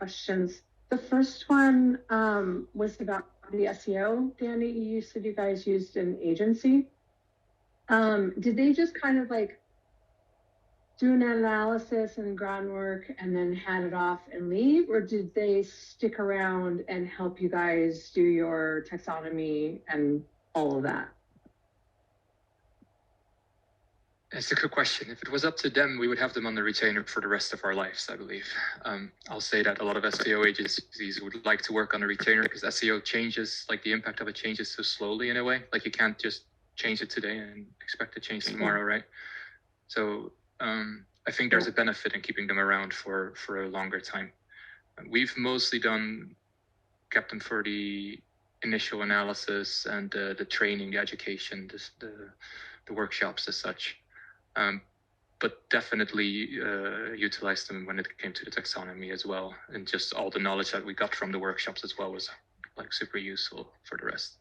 questions. The first one was about the SEO. Danny, you said you guys used an agency. Did they just kind of like do an analysis and groundwork and then hand it off and leave, or did they stick around and help you guys do your taxonomy and all of that? It's a good question. If it was up to them, we would have them on the retainer for the rest of our lives, I believe. I'll say that a lot of SEO agencies would like to work on a retainer because SEO changes, like the impact of it changes so slowly in a way. Like you can't just change it today and expect to change tomorrow, right? So I think there's a benefit in keeping them around for a longer time. We've mostly kept them for the initial analysis and the training, the education, the workshops as such. But definitely utilized them when it came to the taxonomy as well. And just all the knowledge that we got from the workshops as well was like super useful for the rest.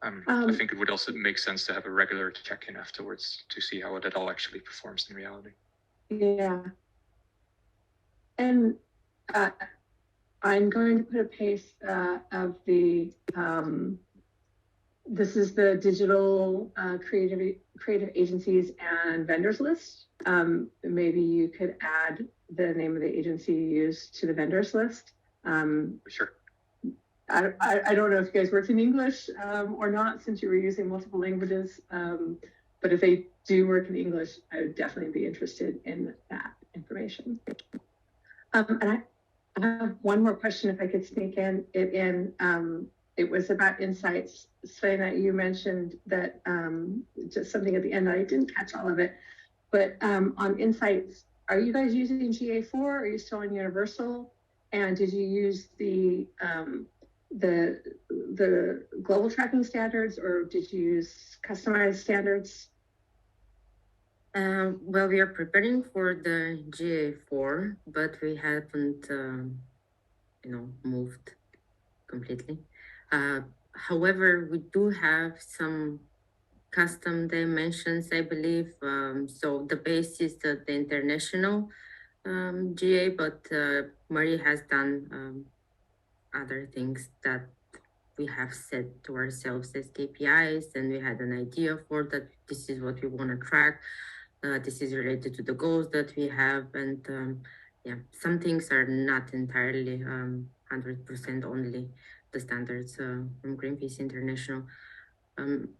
I think it would also make sense to have a regular check-in afterwards to see how it all actually performs in reality. Yeah. And I'm going to put a paste of the, this is the digital creative agencies and vendors list. Maybe you could add the name of the agency you use to the vendors list. Sure. I don't know if you guys worked in English or not, since you were using multiple languages. But if they do work in English, I would definitely be interested in that information. And I have one more question, if I could sneak it in. It was about insights. Svena, you mentioned that just something at the end. I didn't catch all of it, but on insights, are you guys using GA4? Are you still on Universal? And did you use the global tracking standards, or did you use customized standards? Well, we are preparing for the GA4, but we haven't, moved completely. However, we do have some custom dimensions, I believe. So the base is the international GA, but Marie has done other things that we have set to ourselves as KPIs, and we had an idea for that. This is what we want to track. This is related to the goals that we have, and some things are not entirely 100% only the standards from Greenpeace International.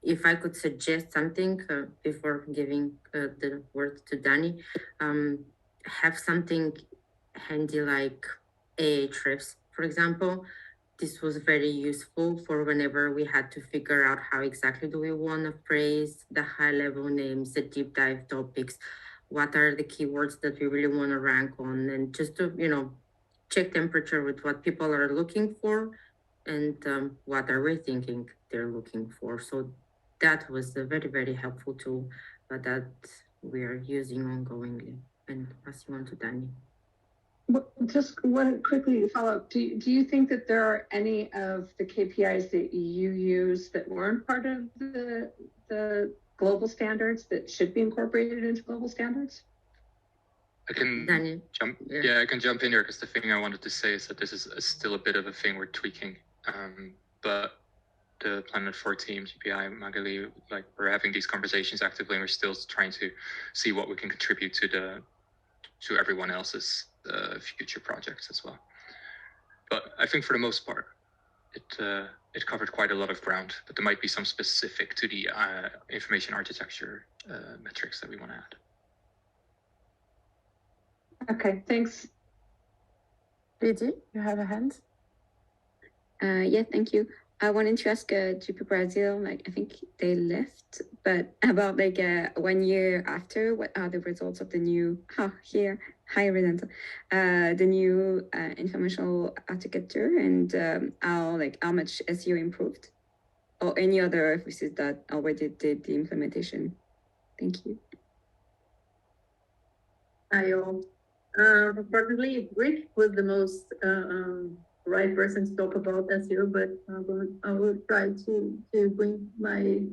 If I could suggest something before giving the word to Danny, have something handy like Ahrefs, for example. This was very useful for whenever we had to figure out how exactly do we want to phrase the high-level names, the deep dive topics, what are the keywords that we really want to rank on, and just to, check temperature with what people are looking for and what are we thinking they're looking for. So that was a very, very helpful tool that we are using ongoingly. And pass you on to Danny. Just one quickly follow up. Do you think that there are any of the KPIs that you use that weren't part of the global standards that should be incorporated into global standards? I can Danny. jump. Yeah, I can jump in here because the thing I wanted to say is that this is still a bit of a thing we're tweaking. But the Planet 4 team, GPI, Magali, like we're having these conversations actively, and we're still trying to see what we can contribute to everyone else's future projects as well. But I think for the most part, it covered quite a lot of ground. But there might be some specific to the information architecture metrics that we want to add. Okay, thanks. Lydie, you have a hand? Yeah, thank you. I wanted to ask GP Brazil, I think they left, but about 1 year after, what are the results of the new, hi Renata, the new informational architecture, and how much SEO improved, or any other offices that already did the implementation? Thank you. Hi all. Probably Rick was the most right person to talk about SEO, but I will try to bring my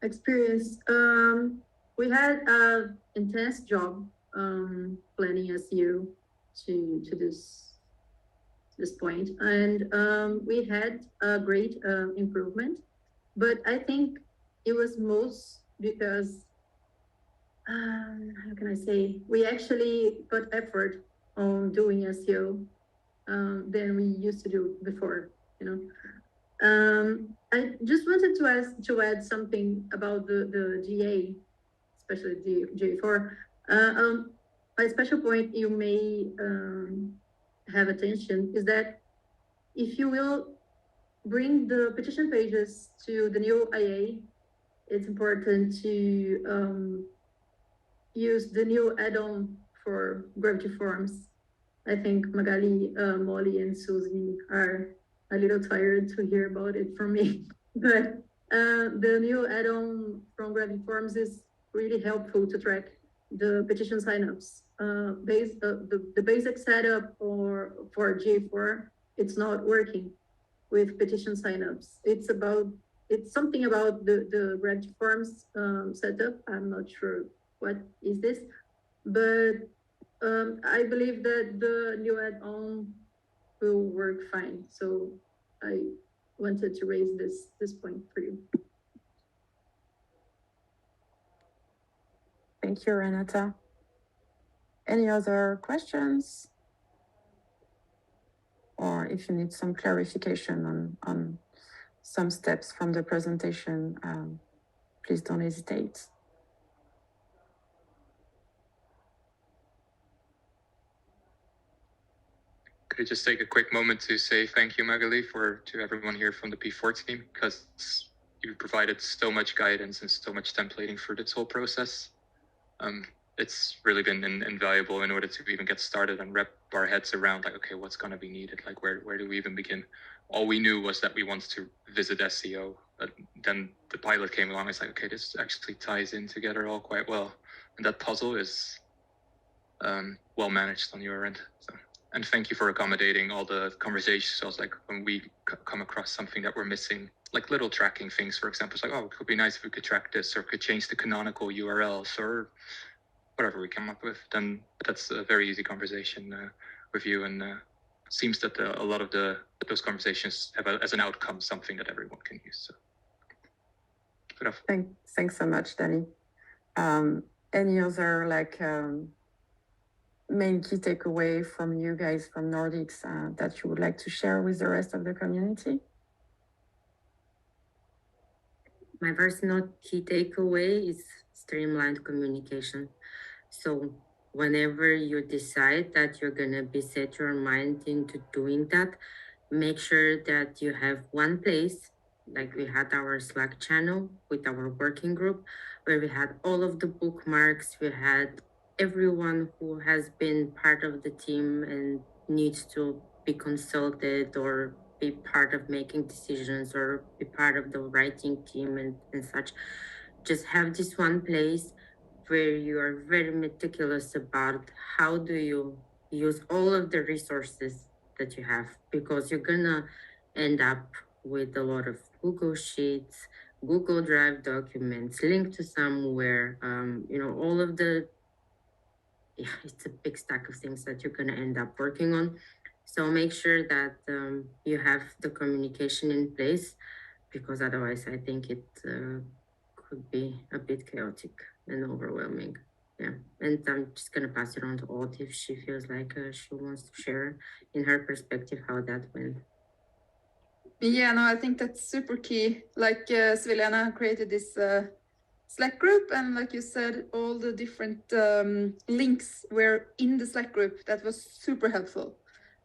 experience. We had an intense job planning SEO to this this point, and we had a great improvement. But I think it was most because how can I say, we actually put effort on doing SEO than we used to do before, you know. I just wanted to add something about the GA, especially the GA4. A special point you may have attention is that if you will bring the petition pages to the new IA, it's important to use the new add-on for Gravity Forms. I think Magali, Molly, and Susie are a little tired to hear about it from me. But the new add-on from Gravity Forms is really helpful to track the petition signups. The basic setup for GA4, it's not working with petition signups. It's something about the Gravity Forms setup. I'm not sure what is this, but I believe that the new add-on will work fine. So I wanted to raise this point for you. Thank you, Renata. Any other questions? Or if you need some clarification on some steps from the presentation, please don't hesitate. Could I just take a quick moment to say thank you, Magali, to everyone here from the P4 team, because you provided so much guidance and so much templating for this whole process. It's really been invaluable in order to even get started and wrap our heads around, like, okay, what's going to be needed? Like, where do we even begin? All we knew was that we wanted to visit SEO, but then the pilot came along. It's like, okay, this actually ties in together all quite well. And that puzzle is well managed on your end. So. And thank you for accommodating all the conversations. So I was like, when we come across something that we're missing, like little tracking things, for example, it's like, oh, it could be nice if we could track this, or could change the canonical URLs, or whatever we come up with. Then that's a very easy conversation with you, and seems that a lot of those conversations have as an outcome something that everyone can use. So, good enough. Thanks so much, Danny. Any other main key takeaway from you guys from Nordics that you would like to share with the rest of the community? My personal key takeaway is streamlined communication. So whenever you decide that you're gonna set your mind into doing that, make sure that you have one place, like we had our Slack channel with our working group, where we had all of the bookmarks, we had everyone who has been part of the team and needs to be consulted or be part of making decisions or be part of the writing team and such. Just have this one place where you are very meticulous about how do you use all of the resources that you have, because you're gonna end up with a lot of Google Sheets, Google Drive documents linked to somewhere, all of the, it's a big stack of things that you're gonna end up working on. So make sure that you have the communication in place, because otherwise I think it could be a bit chaotic and overwhelming. Yeah, and I'm just gonna pass it on to Aude if she feels like she wants to share in her perspective how that went. Yeah, no, I think that's super key. Like Svilena created this Slack group, and like you said, all the different links were in the Slack group. That was super helpful.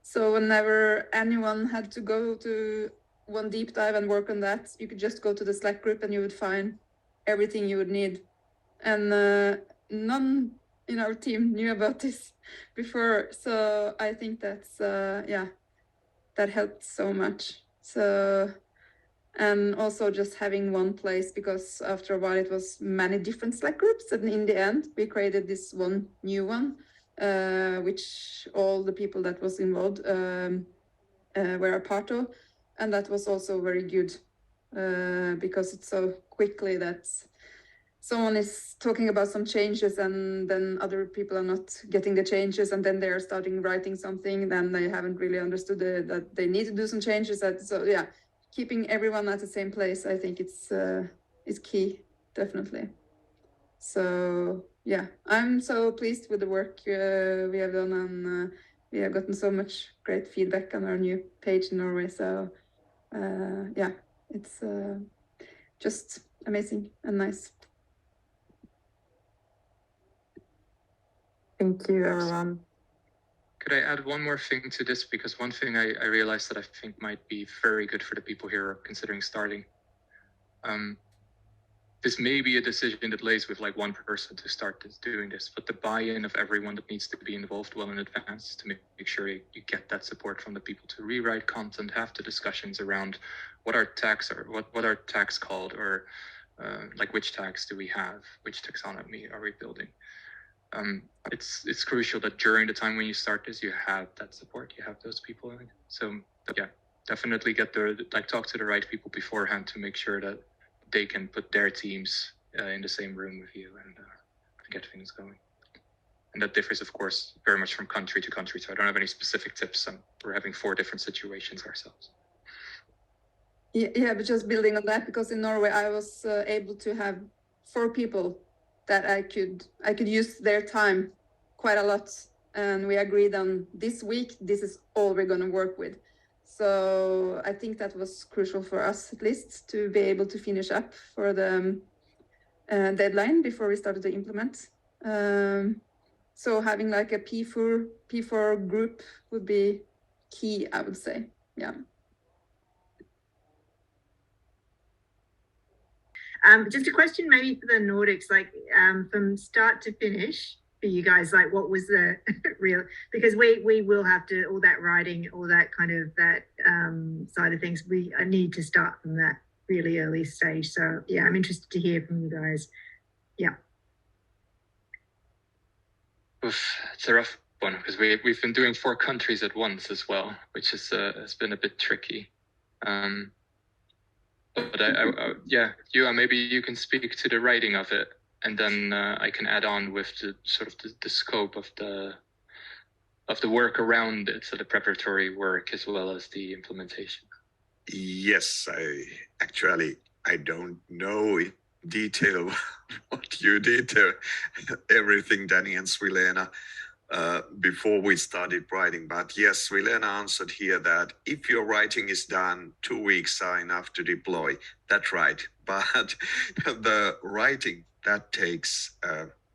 So whenever anyone had to go to one deep dive and work on that, you could just go to the Slack group and you would find everything you would need. And none in our team knew about this before. So I think that's, that helped so much. So, and also just having one place, because after a while it was many different Slack groups, and in the end we created this one new one, which all the people that was involved were a part of, and that was also very good because it's so quickly that someone is talking about some changes and then other people are not getting the changes, and then they're starting writing something, then they haven't really understood that they need to do some changes. So yeah, keeping everyone at the same place, I think it's is key, definitely. So yeah, I'm so pleased with the work we have done, and we have gotten so much great feedback on our new page in Norway. So yeah, it's just amazing and nice. Thank you, everyone. Could I add one more thing to this? Because one thing I realized that I think might be very good for the people here considering starting. This may be a decision that lays with like one person to start doing this, but the buy-in of everyone that needs to be involved well in advance to make sure you get that support from the people to rewrite content, have the discussions around what our tags are, what are tags called, or like which tags do we have, which taxonomy are we building. It's crucial that during the time when you start this, you have that support, you have those people. So yeah, definitely talk to the right people beforehand to make sure that they can put their teams in the same room with you and get things going. And that differs, of course, very much from country to country. So I don't have any specific tips. We're having 4 different situations ourselves. Yeah, but just building on that, because in Norway I was able to have 4 people that I could use their time quite a lot, and we agreed on this week this is all we're going to work with. So I think that was crucial for us, at least, to be able to finish up for the deadline before we started to implement. So having like a P4 group would be key, I would say. Yeah. Just a question maybe for the Nordics, like from start to finish for you guys, like what was the real, because we will have to, all that writing, all that kind of that side of things, we need to start from that really early stage. So yeah, I'm interested to hear from you guys. Yeah. Oof, it's a rough one because we've been doing 4 countries at once as well, which has been a bit tricky. But yeah, maybe you can speak to the writing of it, and then I can add on with the sort of the scope of the work around it, so the preparatory work as well as the implementation. Yes, I don't know in detail what you did, everything, Danny and Svilena, before we started writing. But yes, Svilena answered here that if your writing is done, 2 weeks are enough to deploy. That's right. But the writing, that takes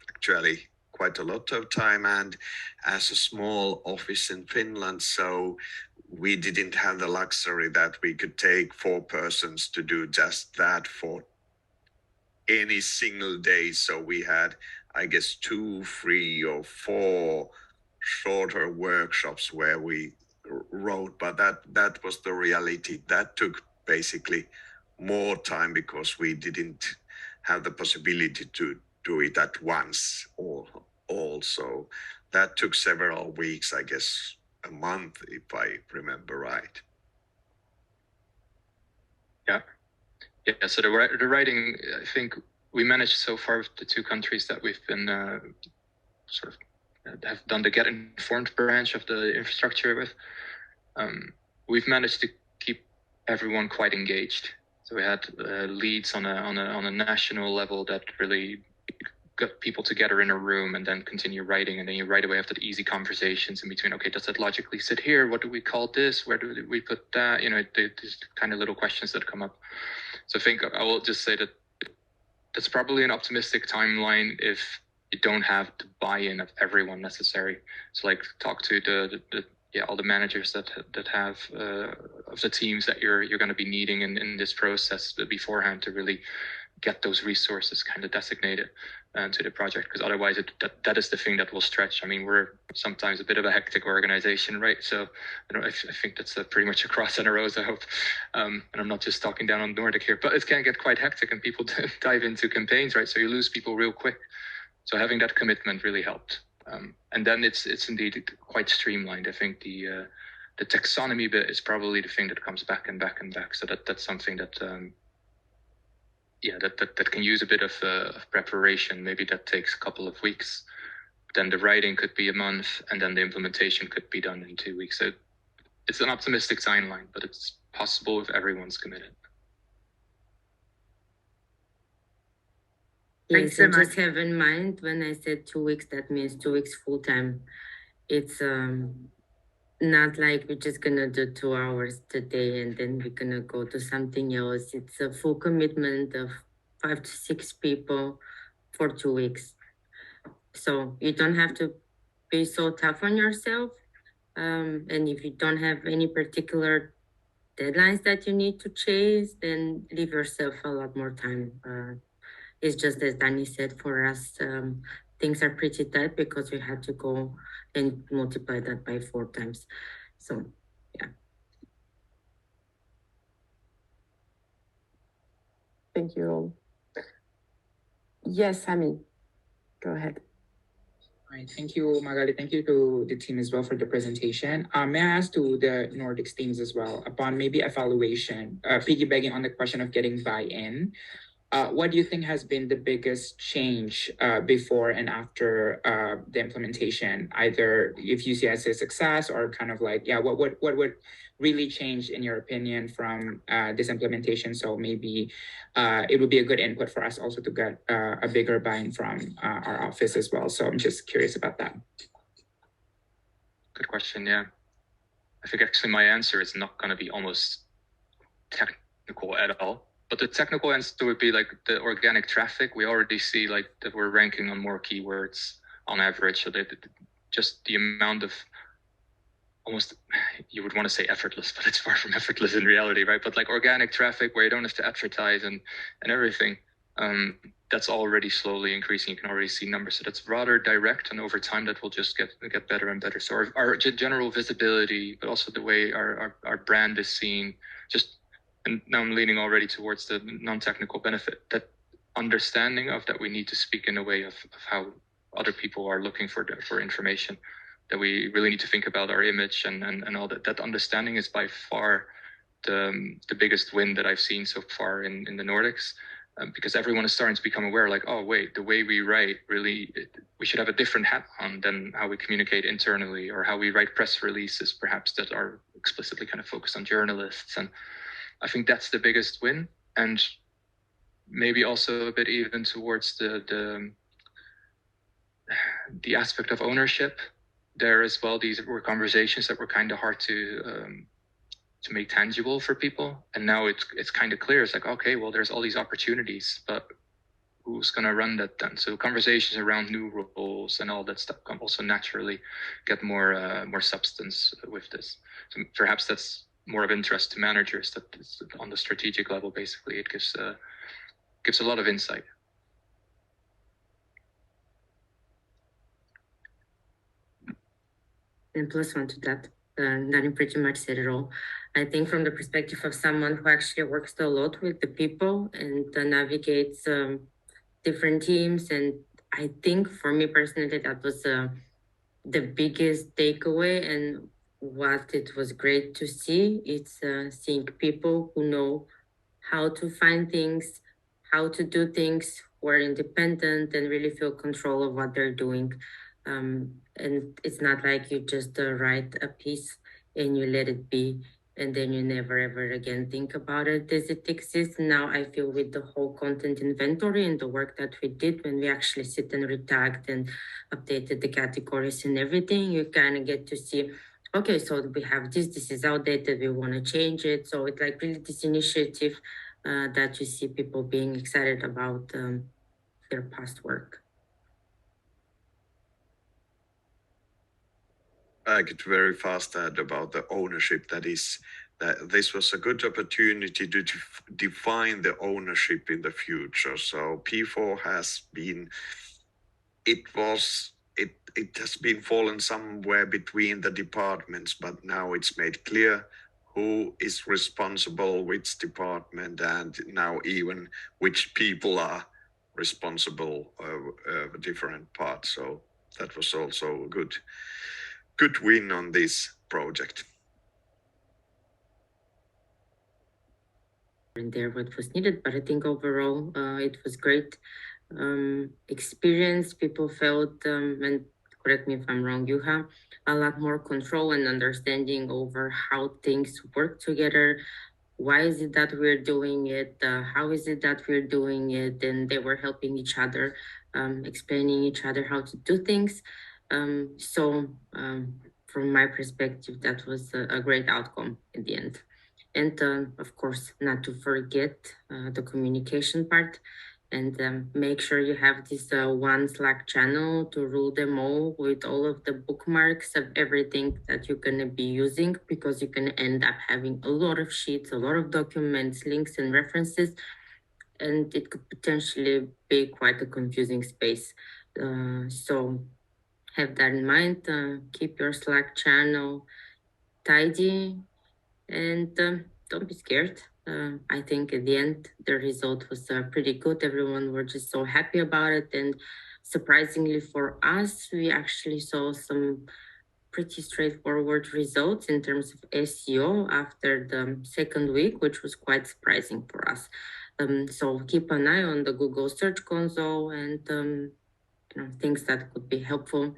actually quite a lot of time. And as a small office in Finland, so we didn't have the luxury that we could take 4 persons to do just that for any single day. So we had, I guess, 2, 3, or 4 shorter workshops where we wrote, but that was the reality. That took basically more time because we didn't have the possibility to do it at once or also. That took several weeks, I guess a month, if I remember right. Yeah. So the writing, I think we managed so far with the 2 countries that we've been sort of have done the Get Informed branch of the infrastructure with. We've managed to keep everyone quite engaged. So we had leads on a national level that really got people together in a room and then continue writing, and then you right away have that easy conversations in between. Okay, does that logically sit here? What do we call this? Where do we put that? These kind of little questions that come up. So I think I will just say that that's probably an optimistic timeline if you don't have the buy-in of everyone necessary. So like talk to all the managers that have of the teams that you're going to be needing in this process beforehand to really get those resources kind of designated to the project, because otherwise that is the thing that will stretch. I mean, we're sometimes a bit of a hectic organization, right? So I think that's pretty much across NROs, I hope. And I'm not just talking down on Nordic here, but it can get quite hectic and people dive into campaigns, right? So you lose people real quick. So having that commitment really helped. And then it's indeed quite streamlined. I think the taxonomy bit is probably the thing that comes back and back and back. So that's something that yeah, that can use a bit of preparation. Maybe that takes a couple of weeks. Then the writing could be a month, and then the implementation could be done in 2 weeks. So it's an optimistic timeline, but it's possible if everyone's committed. Yes, Thanks so and just much. have in mind when I said 2 weeks, that means 2 weeks full time. It's not like we're just gonna do 2 hours today and then we're gonna go to something else. It's a full commitment of 5 to 6 people for 2 weeks. So you don't have to be so tough on yourself. And if you don't have any particular deadlines that you need to chase, then leave yourself a lot more time. It's just as Danny said, for us, things are pretty tight because we had to go and multiply that by 4 times. So, yeah. Thank you all. Yes, Amy, go ahead. Right, thank you, Magali. Thank you to the team as well for the presentation. May I ask to the Nordics teams as well, upon maybe evaluation, piggybacking on the question of getting buy-in, what do you think has been the biggest change before and after the implementation? Either if you see it as a success or kind of like, yeah, what would really change in your opinion from this implementation? So maybe it would be a good input for us also to get a bigger buy-in from our office as well. So I'm just curious about that. Good question. Yeah, I think actually my answer is not going to be almost technical at all. But the technical answer would be like the organic traffic. We already see like that we're ranking on more keywords on average. So that just the amount of almost, you would want to say effortless, but it's far from effortless in reality, right? But like organic traffic where you don't have to advertise and everything, that's already slowly increasing. You can already see numbers. So that's rather direct, and over time that will just get better and better. So our general visibility, but also the way our brand is seen, just, and now I'm leaning already towards the non-technical benefit, that understanding of that we need to speak in a way of how other people are looking for information, that we really need to think about our image and all that. That understanding is by far the biggest win that I've seen so far in the Nordics, because everyone is starting to become aware, like, oh wait, the way we write, really, we should have a different hat on than how we communicate internally, or how we write press releases, perhaps, that are explicitly kind of focused on journalists. And I think that's the biggest win, and maybe also a bit even towards the aspect of ownership there as well. These were conversations that were kind of hard to make tangible for people, and now it's kind of clear. It's like, okay, well, there's all these opportunities, but who's going to run that then? So conversations around new roles and all that stuff can also naturally get more substance with this. So perhaps that's more of interest to managers, that on the strategic level, basically, it gives a lot of insight. And plus one to that, Danny pretty much said it all. I think from the perspective of someone who actually works a lot with the people and navigates different teams, and I think for me personally, that was the biggest takeaway, and what it was great to see. It's seeing people who know how to find things, how to do things, who are independent and really feel control of what they're doing. And it's not like you just write a piece and you let it be, and then you never ever again think about it as it exists. Now I feel with the whole content inventory and the work that we did when we actually sit and retagged and updated the categories and everything, you kind of get to see, okay, so we have this is outdated, we want to change it. So it's like really this initiative that you see people being excited about their past work. I could very fast add about the ownership. That this was a good opportunity to define the ownership in the future. So P4 has been, it has been fallen somewhere between the departments, but now it's made clear who is responsible, which department, and now even which people are responsible of different parts. So that was also a good win on this project. in there what was needed. But I think overall it was great experience. People felt, and correct me if I'm wrong, you have a lot more control and understanding over how things work together. Why is it that we're doing it? How is it that we're doing it? And they were helping each other, explaining each other how to do things. From my perspective, that was a great outcome in the end. And of course, not to forget the communication part, and make sure you have this one Slack channel to rule them all with all of the bookmarks of everything that you're going to be using, because you can end up having a lot of sheets, a lot of documents, links and references, and it could potentially be quite a confusing space. So have that in mind. Keep your Slack channel tidy, and don't be scared. I think at the end, the result was pretty good. Everyone were just so happy about it. And surprisingly for us, we actually saw some pretty straightforward results in terms of SEO after the second week, which was quite surprising for us. So keep an eye on the Google Search Console and things that could be helpful,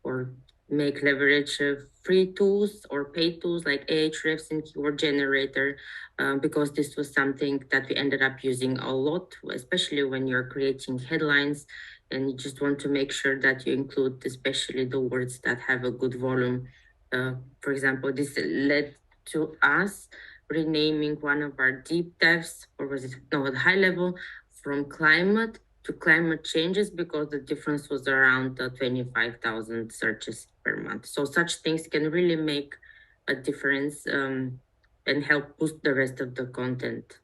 or make leverage of free tools or paid tools like Ahrefs and Keyword Generator, because this was something that we ended up using a lot, especially when you're creating headlines and you just want to make sure that you include especially the words that have a good volume. For example, this led to us renaming one of our deep dives, or was it, no, high level, from climate to climate changes, because the difference was around 25,000 searches per month. So such things can really make a difference and help boost the rest of the content.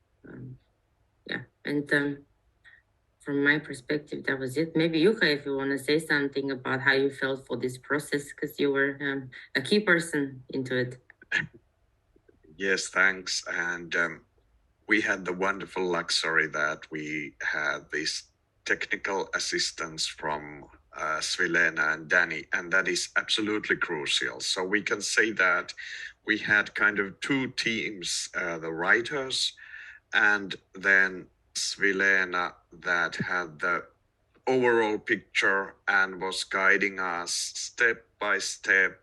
From my perspective, that was it. Maybe Yuka, if you want to say something about how you felt for this process, because you were a key person into it. Yes, thanks. And we had the wonderful luxury that we had this technical assistance from Svilena and Danny, and that is absolutely crucial. So we can say that we had kind of two teams, the writers and then Svilena, that had the overall picture and was guiding us step by step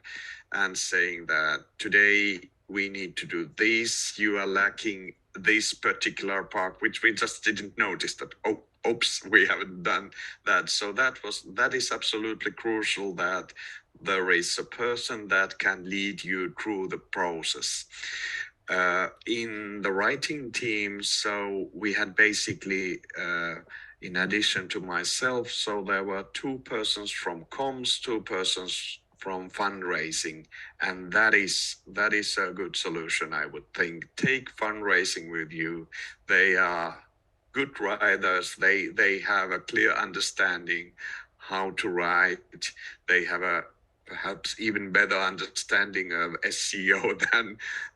and saying that today we need to do this, you are lacking this particular part, which we just didn't notice that, oh, oops, we haven't done that. So that is absolutely crucial, that there is a person that can lead you through the process. In the writing team, so we had basically, in addition to myself, so there were two persons from comms, two persons from fundraising, and that is a good solution, I would think. Take fundraising with you. They are good writers. They have a clear understanding how to write. They have a perhaps even better understanding of SEO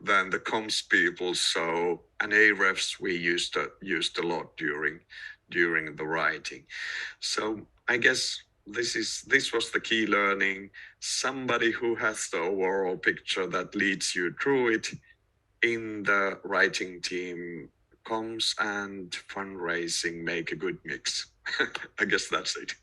than the comms people. So, and Ahrefs we used a lot during the writing. So I guess this was the key learning. Somebody who has the overall picture that leads you through it. In the writing team, comms and fundraising make a good mix. I guess that's it.